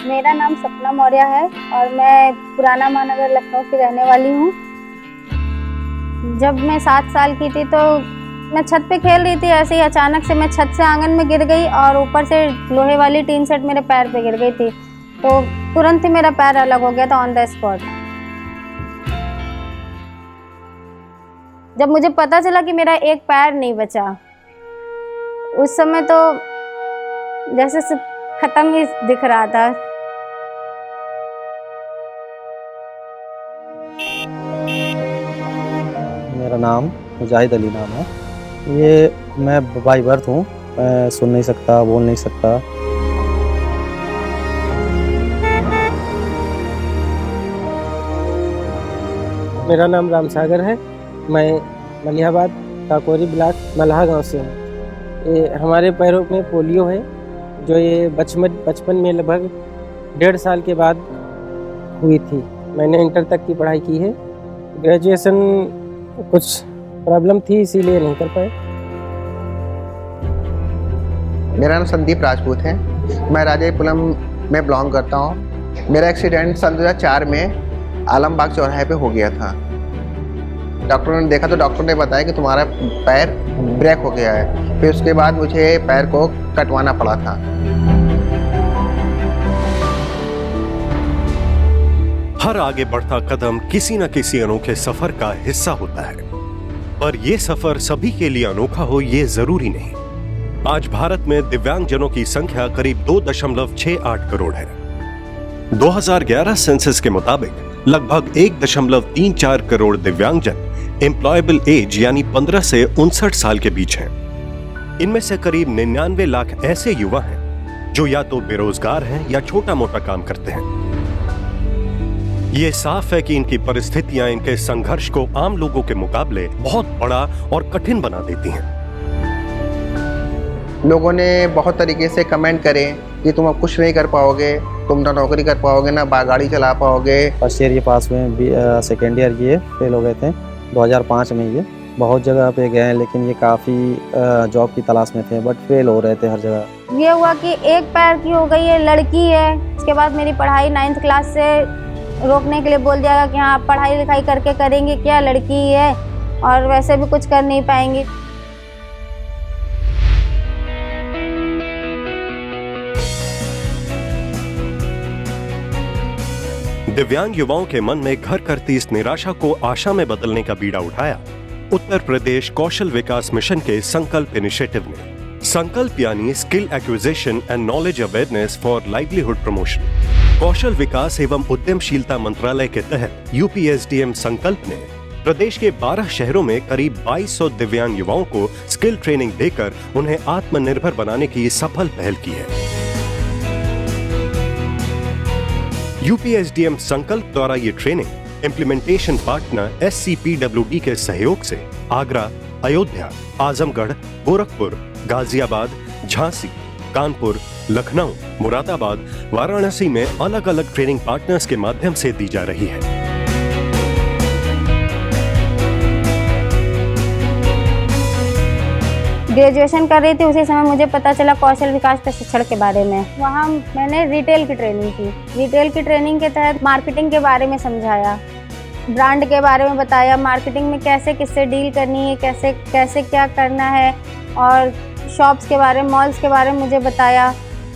मेरा नाम सपना मौर्य है और मैं पुराना महानगर लखनऊ की रहने वाली हूँ। जब मैं 7 साल की थी तो मैं छत पे खेल रही थी, ऐसे ही अचानक से मैं छत से आंगन में गिर गई और ऊपर से लोहे वाली टीन सेट मेरे पैर पे गिर गई थी, तो तुरंत ही मेरा पैर अलग हो गया था ऑन द स्पॉट। जब मुझे पता चला कि मेरा एक पैर नहीं बचा, उस समय तो जैसे सब खत्म ही दिख रहा था। मेरा नाम मुजाहिद अली नाम है। ये मैं बाई बर्थ हूँ, मैं सुन नहीं सकता, बोल नहीं सकता। मेरा नाम राम सागर है। मैं मलिहाबाद काकोरी ब्लॉक मल्हा गांव से हूँ। ये हमारे पैरों में पोलियो है, जो ये बचपन में लगभग 1.5 साल के बाद हुई थी। मैंने इंटर तक की पढ़ाई की है। ग्रेजुएशन कुछ प्रॉब्लम थी इसीलिए नहीं कर पाए। मेरा नाम संदीप राजपूत है। मैं राजापुरम में बिलोंग करता हूँ। मेरा एक्सीडेंट सन 2004 में आलमबाग चौराहे पे हो गया था। डॉक्टरों ने देखा तो डॉक्टर ने बताया कि तुम्हारा पैर ब्रेक हो गया है। फिर उसके बाद मुझे पैर को कटवाना पड़ा था। हर आगे बढ़ता कदम किसी न किसी अनोखे सफर का हिस्सा होता है, पर यह सफर सभी के लिए अनोखा हो ये जरूरी नहीं। आज भारत में दिव्यांगजनों की संख्या करीब 2.68 करोड़ है। 2011 सेंसस के मुताबिक लगभग 1.34 करोड़ दिव्यांगजन एम्प्लॉयबल एज यानी 15 से 59 साल के बीच हैं। इनमें से करीब 99 लाख ऐसे युवा हैं जो या तो बेरोजगार हैं या छोटा मोटा काम करते हैं। ये साफ है कि इनकी परिस्थितियां इनके संघर्ष को आम लोगों के मुकाबले बहुत बड़ा और कठिन बना देती हैं। लोगों ने बहुत तरीके से कमेंट करे कि तुम अब कुछ नहीं कर पाओगे, तुम ना नौकरी कर पाओगे ना गाड़ी चला पाओगे। फर्स्ट ईयर के पास में सेकेंड ईयर ये फेल हो गए थे 2005 में। ये बहुत जगह पे गए लेकिन ये काफ़ी जॉब की तलाश में थे, बट फेल हो रहे थे हर जगह। ये हुआ कि एक पैर की हो गई है, लड़की है। उसके बाद मेरी पढ़ाई 9th क्लास से रोकने के लिए बोल दिया कि हाँ पढ़ाई लिखाई करके करेंगे क्या, लड़की है और वैसे भी कुछ कर नहीं पाएंगे। दिव्यांग युवाओं के मन में घर करती इस निराशा को आशा में बदलने का बीड़ा उठाया उत्तर प्रदेश कौशल विकास मिशन के संकल्प इनिशिएटिव ने। संकल्प यानी skill acquisition and knowledge awareness for livelihood promotion. कौशल विकास एवं उद्यमशीलता मंत्रालय के तहत यूपीएसडीएम संकल्प ने प्रदेश के 12 शहरों में करीब 2200 दिव्यांग युवाओं को स्किल ट्रेनिंग देकर उन्हें आत्मनिर्भर बनाने की सफल पहल की है। यूपीएसडीएम संकल्प द्वारा ये ट्रेनिंग इम्प्लीमेंटेशन पार्टनर SCPWD के सहयोग से आगरा, अयोध्या, आजमगढ़, गोरखपुर, गाजियाबाद, झांसी, कानपुर, लखनऊ, मुरादाबाद, वाराणसी में अलग अलग ट्रेनिंग पार्टनर्स के माध्यम से दी जा रही है। ग्रेजुएशन कर रही थी, उसी समय मुझे पता चला कौशल विकास प्रशिक्षण के बारे में। वहाँ मैंने रिटेल की ट्रेनिंग की। रिटेल की ट्रेनिंग के तहत मार्केटिंग के बारे में समझाया, ब्रांड के बारे में बताया, मार्केटिंग में कैसे किससे डील करनी है, कैसे कैसे क्या करना है, और शॉप्स के बारे में, मॉल्स के बारे में मुझे बताया।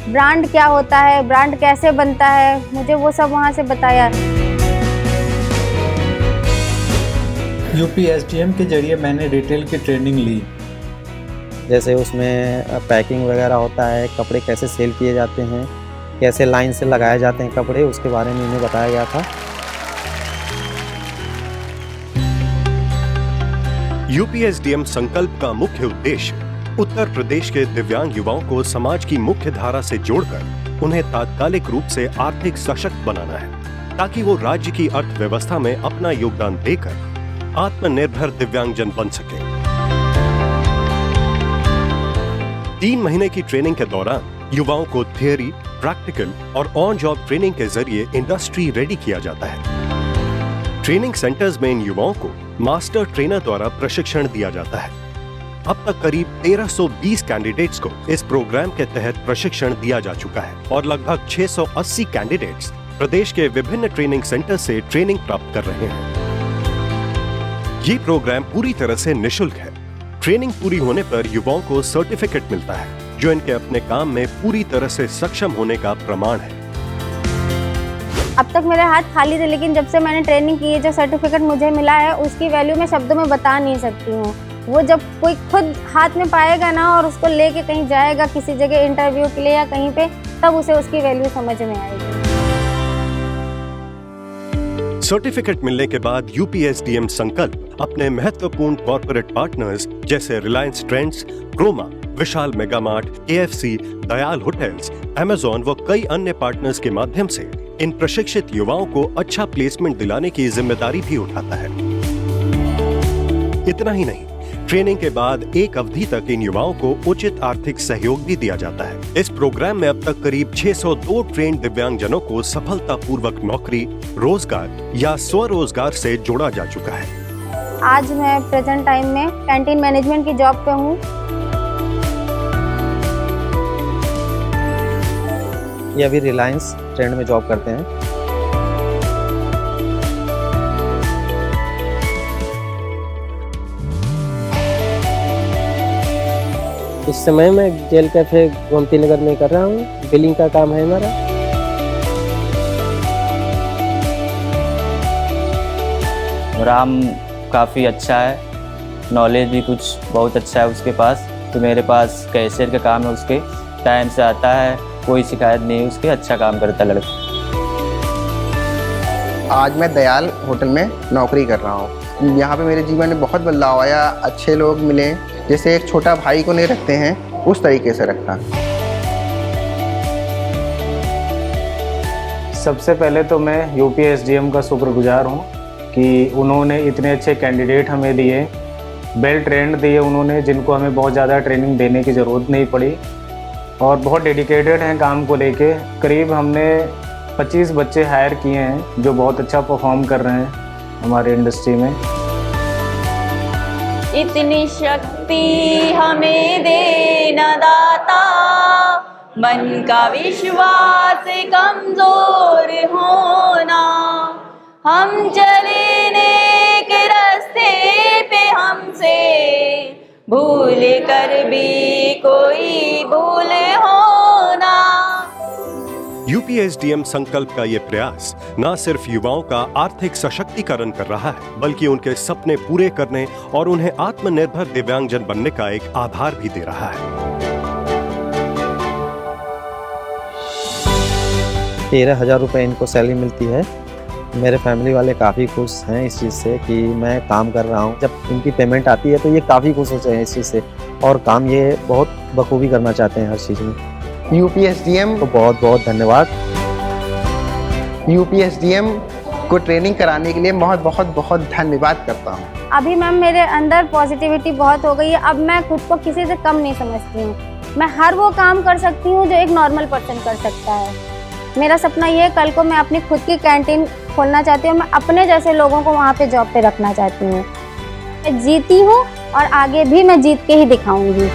ब्रांड क्या होता है, ब्रांड कैसे बनता है, मुझे वो सब वहाँ से बताया। यूपीएसडीएम के जरिए मैंने रिटेल की ट्रेनिंग ली। जैसे उसमें पैकिंग वगैरह होता है, कपड़े कैसे सेल किए जाते हैं, कैसे लाइन से लगाए जाते हैं कपड़े, उसके बारे में इन्हें बताया गया था। यूपीएसडीएम संकल्प का मुख्य उद्देश्य उत्तर प्रदेश के दिव्यांग युवाओं को समाज की मुख्य धारा से जोड़कर उन्हें तात्कालिक रूप से आर्थिक सशक्त बनाना है, ताकि वो राज्य की अर्थव्यवस्था में अपना योगदान देकर आत्मनिर्भर दिव्यांगजन बन सके। 3 महीने की ट्रेनिंग के दौरान युवाओं को थियरी, प्रैक्टिकल और ऑन जॉब ट्रेनिंग के जरिए इंडस्ट्री रेडी किया जाता है। ट्रेनिंग सेंटर्स में इन युवाओं को मास्टर ट्रेनर द्वारा प्रशिक्षण दिया जाता है। अब तक करीब 1320 कैंडिडेट्स को इस प्रोग्राम के तहत प्रशिक्षण दिया जा चुका है और लगभग 680 कैंडिडेट्स प्रदेश के विभिन्न ट्रेनिंग सेंटर से ट्रेनिंग प्राप्त कर रहे हैं। ये प्रोग्राम पूरी तरह से निशुल्क है। ट्रेनिंग पूरी होने पर युवाओं को सर्टिफिकेट मिलता है जो इनके अपने काम में पूरी तरह से सक्षम होने का प्रमाण है। अब तक मेरे हाथ खाली थे, लेकिन जब से मैंने ट्रेनिंग की है, जो सर्टिफिकेट मुझे मिला है उसकी वैल्यू मैं शब्दों में बता नहीं सकती हूँ। वो जब कोई खुद हाथ में पाएगा ना और उसको लेके कहीं जाएगा किसी जगह इंटरव्यू के लिए या कहीं पे, तब उसे उसकी वैल्यू समझ में आएगी। सर्टिफिकेट मिलने के बाद यूपीएसडीएम संकल्प अपने महत्वपूर्ण कॉर्पोरेट पार्टनर्स जैसे Reliance Trends, Croma, Vishal Mega Mart, KFC, Dayal hotels, Amazon व कई अन्य पार्टनर्स के माध्यम से इन प्रशिक्षित युवाओं को अच्छा प्लेसमेंट दिलाने की जिम्मेदारी भी उठाता है। इतना ही नहीं, ट्रेनिंग के बाद एक अवधि तक इन युवाओं को उचित आर्थिक सहयोग भी दिया जाता है। इस प्रोग्राम में अब तक करीब 602 ट्रेंड दिव्यांगजनों को सफलतापूर्वक नौकरी, रोजगार या स्वरोजगार से जोड़ा जा चुका है। आज मैं प्रेजेंट टाइम में कैंटीन मैनेजमेंट की जॉब पे हूँ। ये अभी रिलायंस ट्रेंड में जॉब करते हैं। इस समय मैं जेल कैफे गोमती नगर में कर रहा हूँ। बिलिंग का काम है हमारा। राम काफ़ी अच्छा है, नॉलेज भी कुछ बहुत अच्छा है उसके पास। तो मेरे पास कैशियर का काम है, उसके टाइम से आता है, कोई शिकायत नहीं, उसके अच्छा काम करता लड़का। आज मैं दयाल होटल में नौकरी कर रहा हूँ। यहाँ पे मेरे जीवन में बहुत बदलाव आया। अच्छे लोग मिले, जैसे एक छोटा भाई को नहीं रखते हैं उस तरीके से रखा। सबसे पहले तो मैं यूपीएसडीएम का शुक्रगुजार हूँ कि उन्होंने इतने अच्छे कैंडिडेट हमें दिए, वेल ट्रेंड दिए उन्होंने, जिनको हमें बहुत ज़्यादा ट्रेनिंग देने की ज़रूरत नहीं पड़ी और बहुत डेडिकेटेड हैं काम को लेके। करीब हमने 25 बच्चे हायर किए हैं जो बहुत अच्छा परफॉर्म कर रहे हैं हमारे इंडस्ट्री में। इतनी शक्ति हमें देना दाता, मन का विश्वास कमजोर होना। हम चले नेक रास्ते पे, हमसे भूल कर भी कोई भूल होना। यूपीएसडीएम संकल्प का ये प्रयास न सिर्फ युवाओं का आर्थिक सशक्तिकरण कर रहा है, बल्कि उनके सपने पूरे करने और उन्हें आत्मनिर्भर दिव्यांगजन बनने का एक आधार भी दे रहा है। 13,000 रुपये इनको सैलरी मिलती है। मेरे फैमिली वाले काफ़ी खुश हैं इस चीज़ से कि मैं काम कर रहा हूँ। जब इनकी पेमेंट आती है तो ये काफ़ी खुश होते हैं इस चीज़ से और काम ये बहुत बखूबी करना चाहते हैं हर चीज़ में। यूपीएसडीएम तो बहुत बहुत धन्यवाद। यूपीएसडीएम को ट्रेनिंग कराने के लिए बहुत बहुत बहुत धन्यवाद करता हूँ। अभी मैम मेरे अंदर पॉजिटिविटी बहुत हो गई है। अब मैं खुद को किसी से कम नहीं समझती हूँ। मैं हर वो काम कर सकती हूँ जो एक नॉर्मल पर्सन कर सकता है। मेरा सपना ये है, कल को मैं अपनी खुद की कैंटीन खोलना चाहती हूँ। मैं अपने जैसे लोगों को वहाँ पे जॉब पे रखना चाहती हूँ। मैं जीती हूँ और आगे भी मैं जीत के ही दिखाऊंगी।